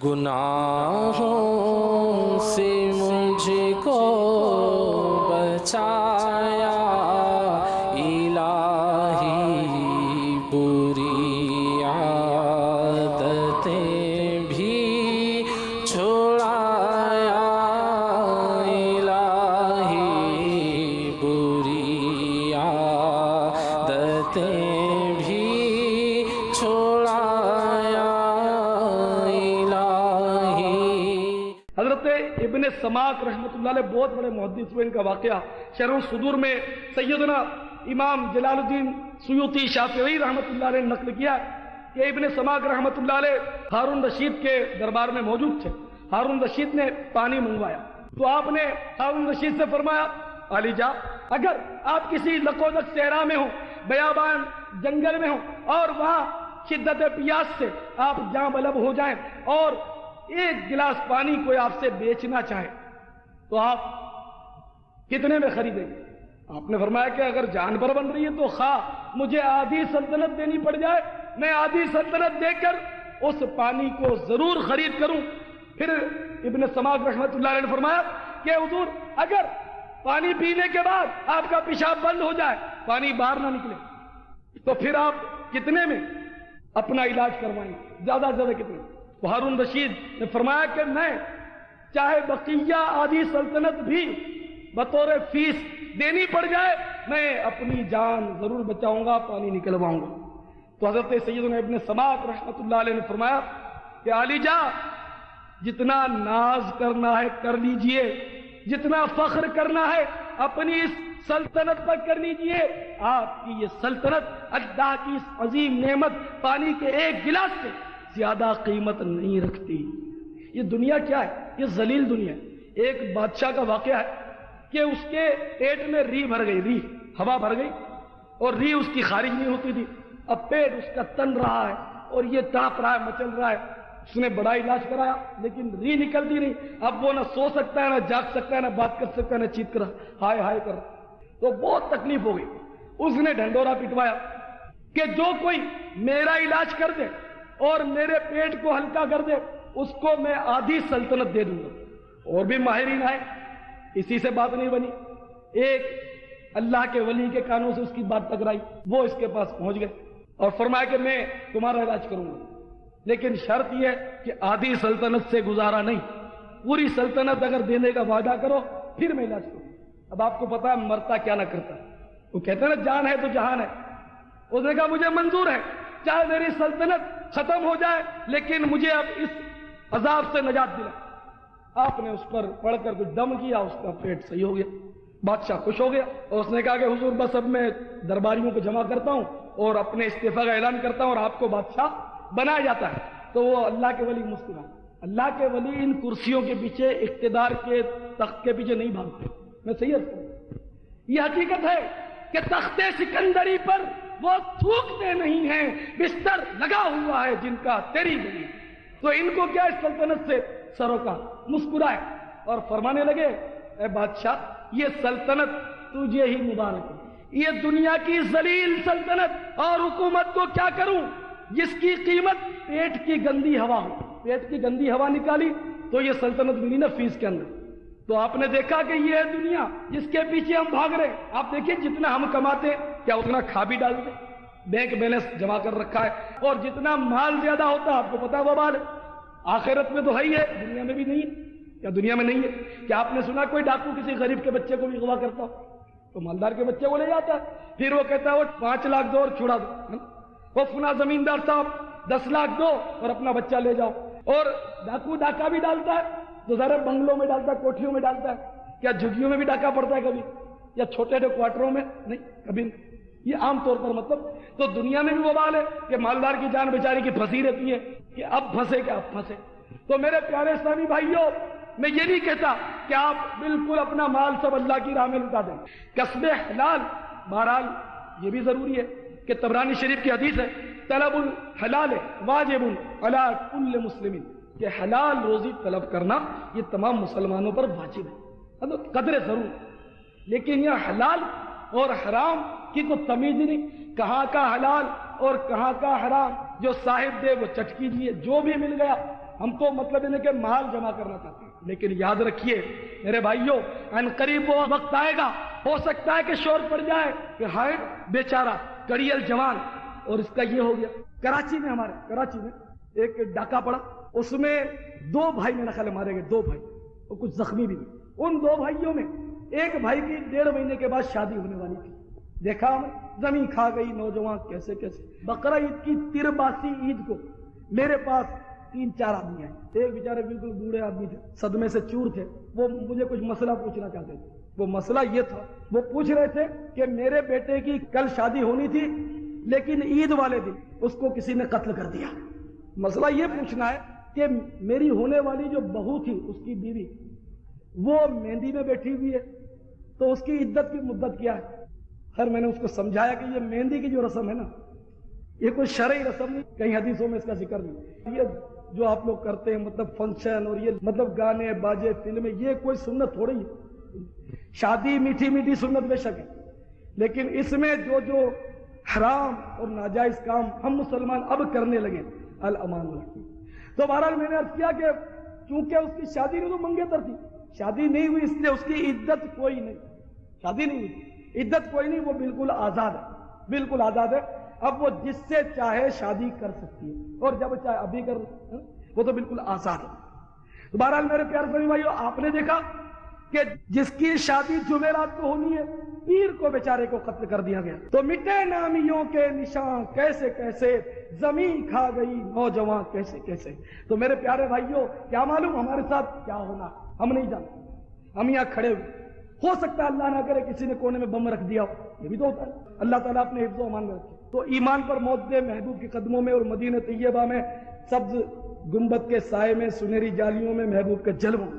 گناہوں سے مجھ کو بچایا الہی، بری عادتیں بھی چھوڑایا الہی، بری عادتیں بھی چھوڑایا الہی۔ حضرت ابن سماک رحمۃ اللہ علیہ بہت بڑے محدث ہوئے، ان کا واقعہ شرح الصدور میں سیدنا امام جلال الدین سیوطی شافعی رحمۃ اللہ علیہ نے نقل کیا کہ ابن سماک رحمۃ اللہ علیہ ہارون رشید کے دربار میں موجود تھے۔ ہارون رشید نے پانی منگوایا تو آپ نے ہارون رشید سے فرمایا، علی جا، اگر آپ کسی لقودق صحرا میں ہوں، بیابان جنگل میں ہوں، اور وہاں شدت پیاس سے آپ جاں بلب ہو جائیں اور ایک گلاس پانی کوئی آپ سے بیچنا چاہے تو آپ کتنے میں خریدیں گے؟ آپ نے فرمایا کہ اگر جان پر بن رہی ہے تو خواہ مجھے آدھی سلطنت دینی پڑ جائے، میں آدھی سلطنت دے کر اس پانی کو ضرور خرید کروں۔ پھر ابن سماک رحمۃ اللہ علیہ نے فرمایا کہ حضور، اگر پانی پینے کے بعد آپ کا پیشاب بند ہو جائے، پانی باہر نہ نکلے، تو پھر آپ کتنے میں اپنا علاج کروائیں؟ زیادہ سے زیادہ کتنے؟ تو ہارون رشید نے فرمایا کہ میں چاہے بقیہ آدھی سلطنت بھی بطور فیس دینی پڑ جائے، میں اپنی جان ضرور بچاؤں گا، پانی نکلواؤں گا۔ تو حضرت سیدنا ابن سماک رحمۃ اللہ علیہ نے فرمایا کہ علی جا، جتنا ناز کرنا ہے کر لیجئے، جتنا فخر کرنا ہے اپنی اس سلطنت پر کر لیجئے، آپ کی یہ سلطنت اللہ کی اس عظیم نعمت پانی کے ایک گلاس سے زیادہ قیمت نہیں رکھتی۔ یہ دنیا کیا ہے؟ یہ ذلیل دنیا ہے۔ ایک بادشاہ کا واقعہ ہے کہ اس کے پیٹ میں ری بھر گئی، ری ہوا بھر گئی اور ری اس کی خارج نہیں ہوتی تھی۔ اب پیٹ اس کا تن رہا ہے اور یہ تڑپ رہا ہے، مچل رہا ہے۔ اس نے بڑا علاج کرایا لیکن ری نکلتی نہیں۔ اب وہ نہ سو سکتا ہے، نہ جاگ سکتا ہے، نہ بات کر سکتا ہے، نہ چیت کر ہائے ہائے کر، تو بہت تکلیف ہو گئی۔ اس نے ڈھنڈورا پٹوایا کہ جو کوئی میرا علاج کر دے اور میرے پیٹ کو ہلکا کر دے، اس کو میں آدھی سلطنت دے دوں گا۔ اور بھی ماہرین آئے، اسی سے بات نہیں بنی۔ ایک اللہ کے ولی کے کانوں سے اس کی بات ٹکرائی، وہ اس کے پاس پہنچ گئے اور فرمایا کہ میں تمہارا علاج کروں گا، لیکن شرط یہ ہے کہ آدھی سلطنت سے گزارا نہیں، پوری سلطنت اگر دینے کا وعدہ کرو پھر میں علاج کروں۔ اب آپ کو پتا ہے مرتا کیا نہ کرتا، وہ کہتے ہیں نا جان ہے تو جہان ہے۔ اس نے کہا مجھے منظور ہے، چاہے میری سلطنت ختم ہو جائے لیکن مجھے اب اس عذاب سے نجات دلا۔ آپ نے اس پر پڑھ کر کچھ دم کیا، اس کا پیٹ صحیح ہو گیا، بادشاہ خوش ہو گیا اور اس نے کہا کہ حضور بس اب میں درباریوں کو جمع کرتا ہوں اور اپنے استعفیٰ کا اعلان کرتا ہوں اور آپ کو بادشاہ بنایا جاتا ہے۔ تو وہ اللہ کے ولی مسکرائے۔ اللہ کے ولی ان کرسیوں کے پیچھے، اقتدار کے تخت کے پیچھے نہیں بھاگتے۔ میں صحیح عرض کروں، یہ حقیقت ہے کہ تخت سکندری پر وہ تھوکتے نہیں ہیں، بستر لگا ہوا ہے جن کا تیری گئی۔ تو ان کو کیا اس سلطنت سے سروکار؟ مسکرائے اور فرمانے لگے، اے بادشاہ، یہ سلطنت تجھے ہی مبارک ہے۔ یہ دنیا کی ذلیل سلطنت اور حکومت کو کیا کروں جس کی قیمت پیٹ کی گندی ہوا ہو۔ پیٹ کی گندی ہوا نکالی تو یہ سلطنت ملی نا فیس کے اندر۔ تو آپ نے دیکھا کہ یہ ہے دنیا جس کے پیچھے ہم بھاگ رہے ہیں۔ آپ دیکھیں جتنا ہم کماتے ہیں کیا اتنا کھا بھی ڈالتے ہیں، بینک بیلنس جمع کر رکھا ہے، اور جتنا مال زیادہ ہوتا ہے آپ کو پتا ہے وہ مال ہے، آخرت میں تو ہے ہی ہے، دنیا میں بھی نہیں ہے۔ کیا دنیا میں نہیں ہے؟ کیا آپ نے سنا کوئی ڈاکو کسی غریب کے بچے کو بھی اغوا کرتا ہو؟ تو مالدار کے بچے کو لے جاتا ہے، پھر وہ کہتا ہے وہ 5 لاکھ دو اور چھڑا دو، وہ فلاں زمیندار صاحب 10 لاکھ دو اور اپنا بچہ لے جاؤ۔ اور ڈاکو ڈاکہ بھی ڈالتا ہے تو ذرا بنگلوں میں ڈالتا ہے، کوٹھیوں میں ڈالتا ہے، کیا جھگیوں میں بھی ڈاکہ پڑتا ہے کبھی؟ یا چھوٹے چھوٹے کوارٹروں میں؟ نہیں، کبھی نہیں۔ یہ عام طور پر مطلب تو دنیا میں بھی وبال ہے کہ مالدار کی جان بیچاری کی پھنسی رہتی ہے کہ اب پھنسے کہ اب پھنسے۔ تو میرے پیارے اسلامی بھائیوں، میں یہ نہیں کہتا کہ آپ بالکل اپنا مال سب اللہ کی راہ میں لٹا دیں۔ کسب حلال بہرحال یہ بھی ضروری ہے کہ طبرانی شریف کی حدیث ہے، طلب الحلال واجب علی کل مسلم، کہ حلال روزی طلب کرنا یہ تمام مسلمانوں پر واجب ہے، قدر ضرور۔ لیکن یہ حلال اور حرام کی کوئی تمیز ہی نہیں، کہاں کا حلال اور کہاں کا حرام جو صاحب دے وہ چٹ کیجیے، جو بھی مل گیا ہم تو مطلب انہیں کہ مال جمع کرنا چاہتے ہیں، لیکن یاد رکھیے میرے بھائیوں، ان قریب وہ وقت آئے گا، ہو سکتا ہے کہ شور پڑ جائے کہ ہائے بیچارہ کڑیل جوان اور اس کا یہ ہو گیا۔ کراچی میں، ہمارے کراچی میں ایک ڈاکہ پڑا، اس میں 2 بھائی میرا خیال مارے گئے، 2 بھائی اور کچھ زخمی بھی ہوئے۔ ان 2 بھائیوں میں ایک بھائی کی 1.5 مہینے کے بعد شادی ہونے والی تھی۔ دیکھا ہم، زمین کھا گئی، نوجوان کیسے کیسے۔ بقرہ عید کی 13 عید کو میرے پاس 3-4 آدمی آئے، ایک بیچارے بالکل بوڑھے آدمی تھے، صدمے سے چور تھے، وہ مجھے کچھ مسئلہ پوچھنا چاہتے تھے۔ وہ مسئلہ یہ تھا، وہ پوچھ رہے تھے کہ میرے بیٹے کی کل شادی ہونی تھی لیکن عید والے دن اس کو کسی نے قتل کر دیا۔ مسئلہ یہ پوچھنا ہے کہ میری ہونے والی جو بہو تھی، اس کی بیوی، وہ مہندی میں بیٹھی ہوئی ہے، تو اس کی عدت کی مدت کیا ہے؟ خیر میں نے اس کو سمجھایا کہ یہ مہندی کی جو رسم ہے نا، یہ کوئی شرعی رسم نہیں، کئی حدیثوں میں اس کا ذکر نہیں۔ یہ جو آپ لوگ کرتے ہیں مطلب فنکشن اور یہ مطلب گانے باجے فلمیں، یہ کوئی سنت تھوڑی ہے۔ شادی میٹھی میٹھی سنت بے شک ہے، لیکن اس میں جو حرام اور ناجائز کام ہم مسلمان اب کرنے لگے، الامان رکھیں۔ تو بہرحال میں نے عرض کیا کہ چونکہ اس کی شادی نہیں، تو منگیتر تھی، شادی نہیں ہوئی، اس لیے اس کی عدت کوئی نہیں، شادی نہیں ہوئی، عدت کوئی نہیں، وہ بالکل آزاد ہے، بالکل آزاد ہے۔ اب وہ جس سے چاہے شادی کر سکتی ہے، اور جب چاہے ابھی کر، وہ تو بالکل آزاد ہے۔ تو بہرحال میرے پیارے اسلامی بھائیو، آپ نے دیکھا کہ جس کی شادی جمعرات کو ہونی ہے، پیر کو بیچارے کو قتل کر دیا گیا۔ تو مٹے نامیوں کے نشان کیسے کیسے، زمین کھا گئی نوجوان کیسے کیسے۔ تو میرے پیارے بھائیوں، کیا معلوم ہمارے ساتھ کیا ہونا، ہم نہیں جانتے۔ ہم یہاں کھڑے ہوئے، ہو سکتا ہے اللہ نہ کرے کسی نے کونے میں بم رکھ دیا ہو، یہ بھی تو ہوتا ہے۔ اللہ تعالیٰ اپنے حفظ و امان میں رکھے۔ تو ایمان پر موت دے محبوب کے قدموں میں، اور مدینہ طیبہ میں سبز گنبد کے سائے میں، سنہری جالیوں میں محبوب کے جلووں،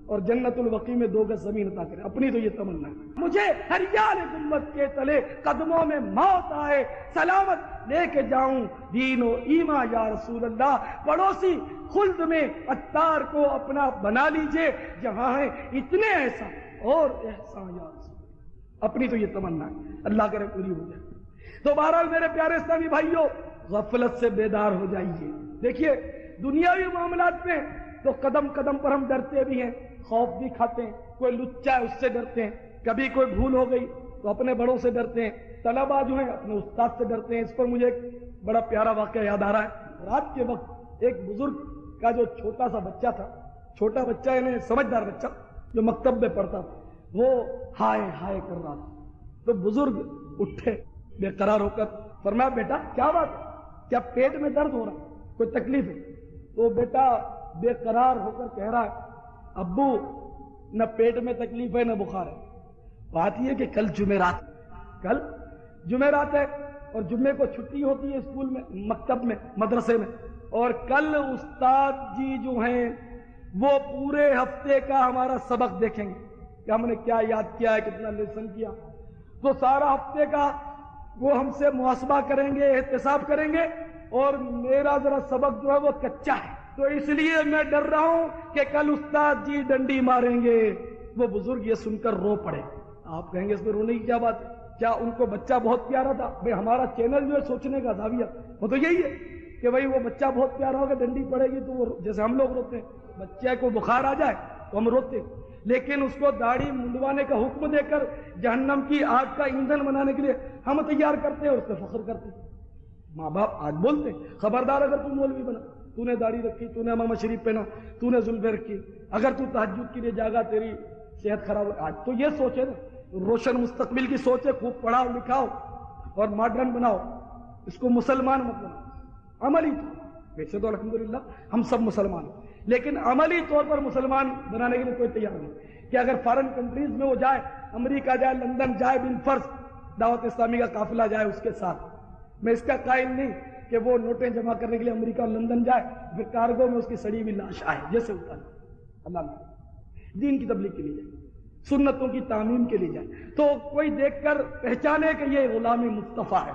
اور جنت الوقی میں 2 گز زمین عطا کرے۔ اپنی تو یہ تمنا ہے، مجھے ہریال گنبد کے تلے قدموں میں موت آئے، سلامت لے کے جاؤں دین و ایمان یا رسول اللہ۔ پڑوسی خلد میں عطار کو اپنا بنا لیجئے، جہاں ہے اتنے احسان اور احسان یا رسول اللہ۔ اپنی تو یہ تمنا ہے، اللہ کرے پوری ہو جائے۔ تو بہرحال میرے پیارے اسلامی بھائیوں، غفلت سے بیدار ہو جائیے۔ دیکھیے دنیاوی معاملات میں تو قدم قدم پر ہم ڈرتے بھی ہیں، خوف بھی کھاتے ہیں، کوئی لچا ہے اس سے ڈرتے ہیں، کبھی کوئی بھول ہو گئی تو اپنے بڑوں سے ڈرتے ہیں، طلباء جو ہیں اپنے استاد سے ڈرتے ہیں۔ اس پر مجھے ایک بڑا پیارا واقعہ یاد آ رہا ہے۔ رات کے وقت ایک بزرگ کا جو چھوٹا سا بچہ تھا، چھوٹا بچہ یعنی سمجھدار بچہ جو مکتب میں پڑھتا تھا، وہ ہائے ہائے کر رہا تھا۔ تو بزرگ اٹھے بے قرار ہو کر، فرمایا بیٹا کیا بات ہے، کیا پیٹ میں درد ہو رہا ہے، کوئی تکلیف ہے؟ تو بیٹا بے قرار ہو کر کہہ رہا ہے، ابو نہ پیٹ میں تکلیف ہے نہ بخار ہے، بات یہ کہ کل جمعرات ہے اور جمعے کو چھٹی ہوتی ہے اسکول میں، مکتب میں، مدرسے میں، اور کل استاد جی جو ہیں وہ پورے ہفتے کا ہمارا سبق دیکھیں گے کہ ہم نے کیا یاد کیا ہے، کتنا لیسن کیا۔ تو سارا ہفتے کا وہ ہم سے محاسبہ کریں گے، احتساب کریں گے، اور میرا ذرا سبق جو ہے وہ کچا ہے، تو اس لیے میں ڈر رہا ہوں کہ کل استاد جی ڈنڈی ماریں گے۔ وہ بزرگ یہ سن کر رو پڑے۔ آپ کہیں گے اس میں رونے کی کیا بات ہے، کیا ان کو بچہ بہت پیارا تھا؟ بھئی ہمارا چینل جو ہے سوچنے کا زاویہ وہ تو یہی ہے کہ بھئی وہ بچہ بہت پیارا ہوگا، ڈنڈی پڑے گی تو وہ جیسے ہم لوگ روتے ہیں، بچے کو بخار آ جائے تو ہم روتے ہیں، لیکن اس کو داڑھی منڈوانے کا حکم دے کر جہنم کی آگ کا ایندھن بنانے کے لیے ہم تیار کرتے ہیں اور اس پہ فخر کرتے ہیں۔ ماں باپ آج بولتے ہیں خبردار اگر تم مولوی بنا، تو نے داڑھی رکھی، تو نے امامہ شریف پہنا، تو نے زلفیں رکھی، اگر تو تہجد کے لیے جاگا تیری صحت خراب ہو۔ آج تو یہ سوچے نا، روشن مستقبل کی سوچے، خوب پڑھاؤ لکھاؤ اور ماڈرن بناؤ، اس کو مسلمان مت بناؤ۔ عملی ویسے تو الحمدللہ ہم سب مسلمان ہیں، لیکن عملی طور پر مسلمان بنانے کے لیے کوئی تیار نہیں کہ اگر فارن کنٹریز میں وہ جائے، امریکہ جائے، لندن جائے، بالفرض دعوت اسلامی کا قافلہ جائے اس کے ساتھ۔ میں اس کا قائل نہیں کہ وہ نوٹیں جمع کرنے کے لیے امریکہ اور لندن جائے، پھر کارگو میں اس کی سڑی ہوئی لاش آئے جیسے ہوتا ہے۔ اللہ نے دین کی تبلیغ کے لیے جائے، سنتوں کی تعمیم کے لیے جائے، تو کوئی دیکھ کر پہچانے کہ یہ غلامی مصطفیٰ ہے۔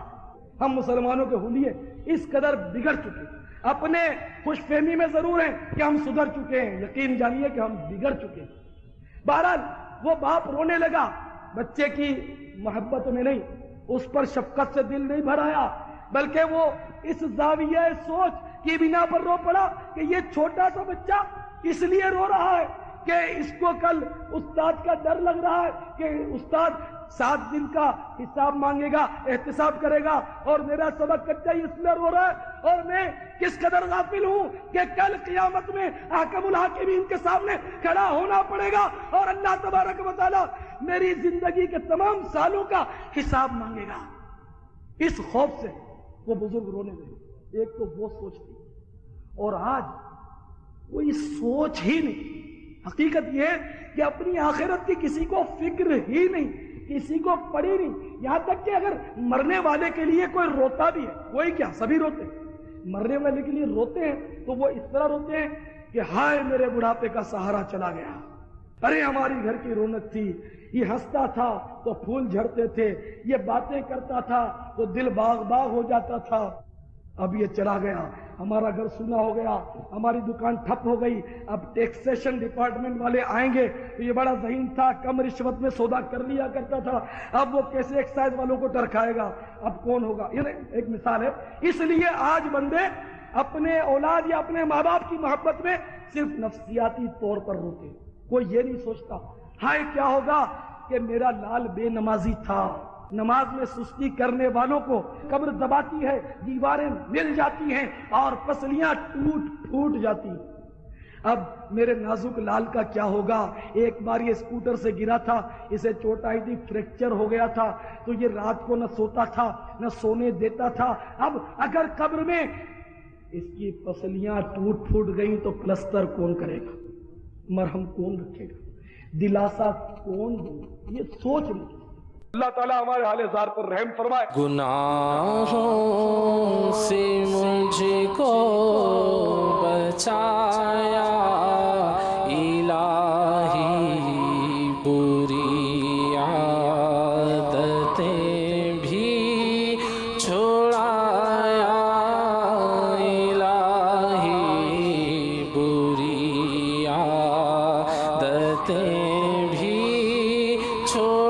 ہم مسلمانوں کے حلیے اس قدر بگڑ چکے ہیں، اپنے خوش فہمی میں ضرور ہیں کہ ہم سدھر چکے ہیں، یقین جانیے کہ ہم بگڑ چکے ہیں۔ بہرحال وہ باپ رونے لگا، بچے کی محبت میں نہیں، اس پر شفقت سے دل نہیں بھرایا، بلکہ وہ اس زاویہ سوچ کی بنا پر رو پڑا کہ یہ چھوٹا سا بچہ اس لیے رو رہا ہے کہ اس کو کل استاد کا ڈر لگ رہا ہے کہ استاد 7 دن کا حساب مانگے گا، احتساب کرے گا، اور میرا سبق کچا ہی اس لیے رو رہا ہے، اور میں کس قدر غافل ہوں کہ کل قیامت میں حاکم الحاکمین کے سامنے کھڑا ہونا پڑے گا اور اللہ تبارک و تعالی میری زندگی کے تمام سالوں کا حساب مانگے گا۔ اس خوف سے وہ بزرگ رونے لگے۔ ایک تو وہ سوچ تھی، اور آج کوئی سوچ ہی نہیں۔ حقیقت یہ ہے کہ اپنی آخرت کی کسی کو فکر ہی نہیں، کسی کو پڑی نہیں۔ یہاں تک کہ اگر مرنے والے کے لیے کوئی روتا بھی ہے، کوئی کیا، سبھی روتے ہیں، مرنے والے کے لیے روتے ہیں تو وہ اس طرح روتے ہیں کہ ہائے میرے بڑھاپے کا سہارا چلا گیا، ارے ہماری گھر کی رونق تھی، یہ ہنستا تھا تو پھول جھڑتے تھے، یہ باتیں کرتا تھا تو دل باغ باغ ہو جاتا تھا، اب یہ چلا گیا، ہمارا گھر سونا ہو گیا، ہماری دکان ٹھپ ہو گئی، اب ٹیکسیشن ڈپارٹمنٹ والے آئیں گے تو یہ بڑا ذہین تھا، کم رشوت میں سودا کر لیا کرتا تھا، اب وہ کیسے ایکسائز والوں کو ٹرکھائے گا، اب کون ہوگا۔ یہ ایک مثال ہے۔ اس لیے آج بندے اپنے اولاد یا اپنے ماں باپ کی محبت میں صرف نفسیاتی طور پر روتے، کوئی یہ نہیں سوچتا ہائے کیا ہوگا کہ میرا لال بے نمازی تھا، نماز میں سستی کرنے والوں کو قبر دباتی ہے، دیواریں مل جاتی ہیں اور پسلیاں ٹوٹ پھوٹ جاتی ہیں۔ اب میرے نازک لال کا کیا ہوگا؟ ایک بار یہ اسکوٹر سے گرا تھا، اسے چوٹ آئی تھی، فریکچر ہو گیا تھا، تو یہ رات کو نہ سوتا تھا نہ سونے دیتا تھا۔ اب اگر قبر میں اس کی پسلیاں ٹوٹ پھوٹ گئیں تو پلستر کون کرے گا، مرہم کون رکھے گا، دلاسا کون دے گا؟ یہ سوچ نہیں۔ اللہ تعالیٰ ہمارے حال زار پر رحم فرمائے۔ گناہوں سے مجھ کو بچایا الہی، بری عادتیں بھی چھوڑایا الہی، بری عادتیں بھی چھوڑایا